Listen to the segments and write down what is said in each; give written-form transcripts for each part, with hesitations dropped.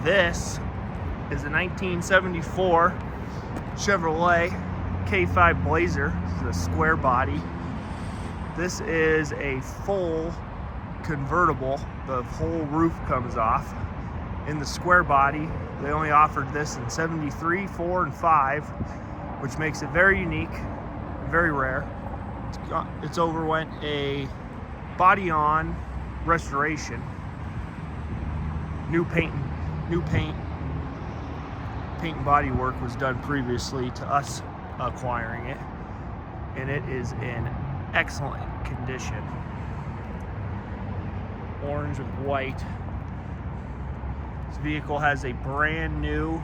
This is a 1974 Chevrolet K5 Blazer. This is a square body. This is a full convertible. The whole roof comes off. In the square body, they only offered this in 73, 4, and 5, which makes it very unique, very rare. It's overwent a body on restoration. New paint and body work was done previously to us acquiring it, and it is in excellent condition. Orange with white. This vehicle has a brand new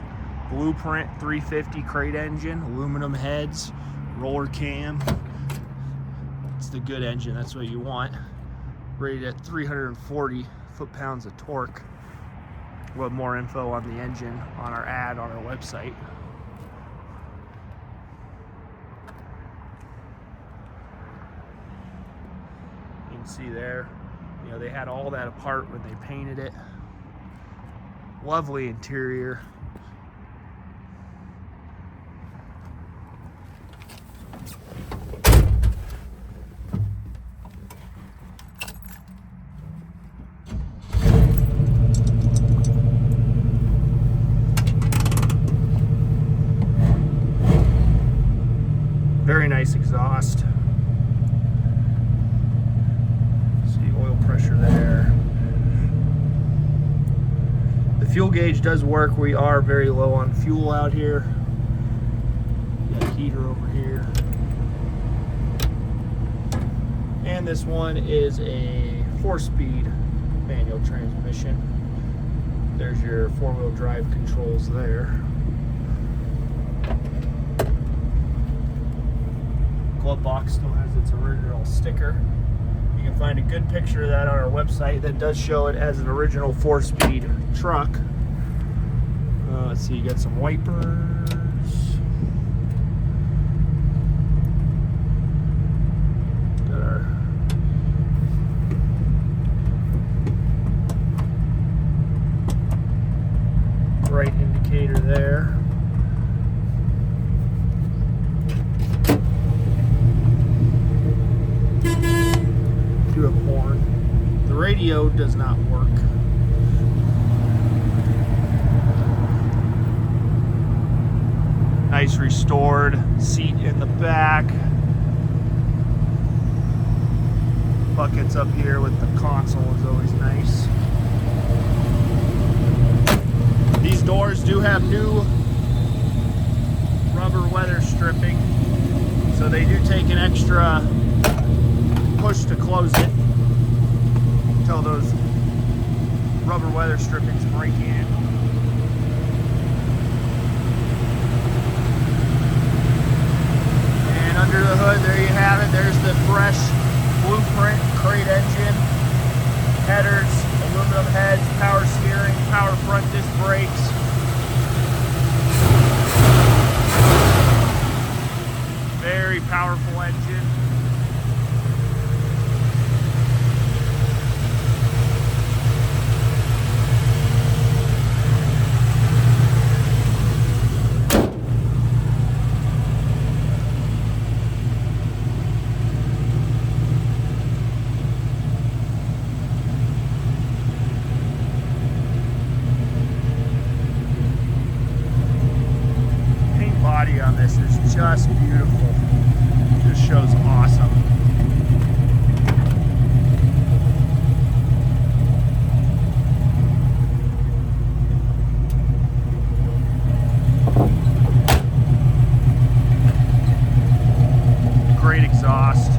Blueprint 350 crate engine, aluminum heads, roller cam. It's the good engine, that's what you want. Rated at 340 foot-pounds of torque. We'll have more info on the engine on our ad on our website. You can see there, they had all that apart when they painted it. Lovely interior. Very nice exhaust. See oil pressure there. The fuel gauge does work. We are very low on fuel out here. Got a heater over here. And this one is a 4-speed manual transmission. There's your 4-wheel drive controls there. Glove box still has its original sticker. You can find a good picture of that on our website that does show it as an original 4-speed truck. Let's see, you got some wipers. Got our right indicator there. Do have a horn. The radio does not work. Nice restored seat in the back. Buckets up here with the console is always nice. These doors do have new rubber weather stripping, so they do take an extra push to close it until those rubber weather strippings break in. And under the hood, there you have it. There's the fresh Blueprint crate engine, headers, aluminum heads, power steering, power front disc brakes. Very powerful engine. Body on this is just beautiful. Just shows awesome. Great exhaust.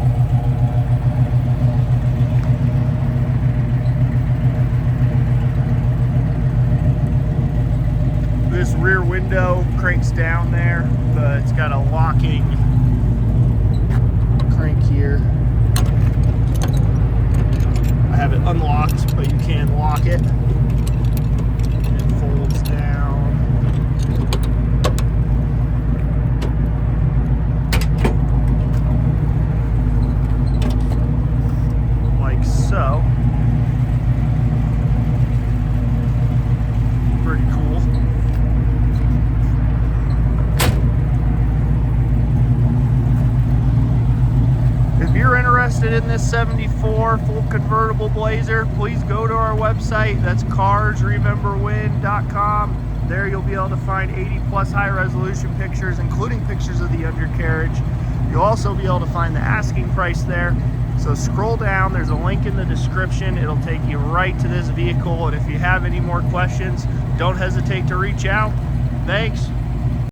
This rear window cranks down there, but it's got a locking crank here. I have it unlocked, but you can lock it. It folds down. Like so. Pretty cool. interested in this 74 full convertible Blazer, please go to our website. That's carsrememberwhen.com. There you'll be able to find 80 plus high resolution pictures, including pictures of the undercarriage. You'll also be able to find the asking price there. So scroll down, there's a link in the description. It'll take you right to this vehicle. And if you have any more questions, don't hesitate to reach out. Thanks.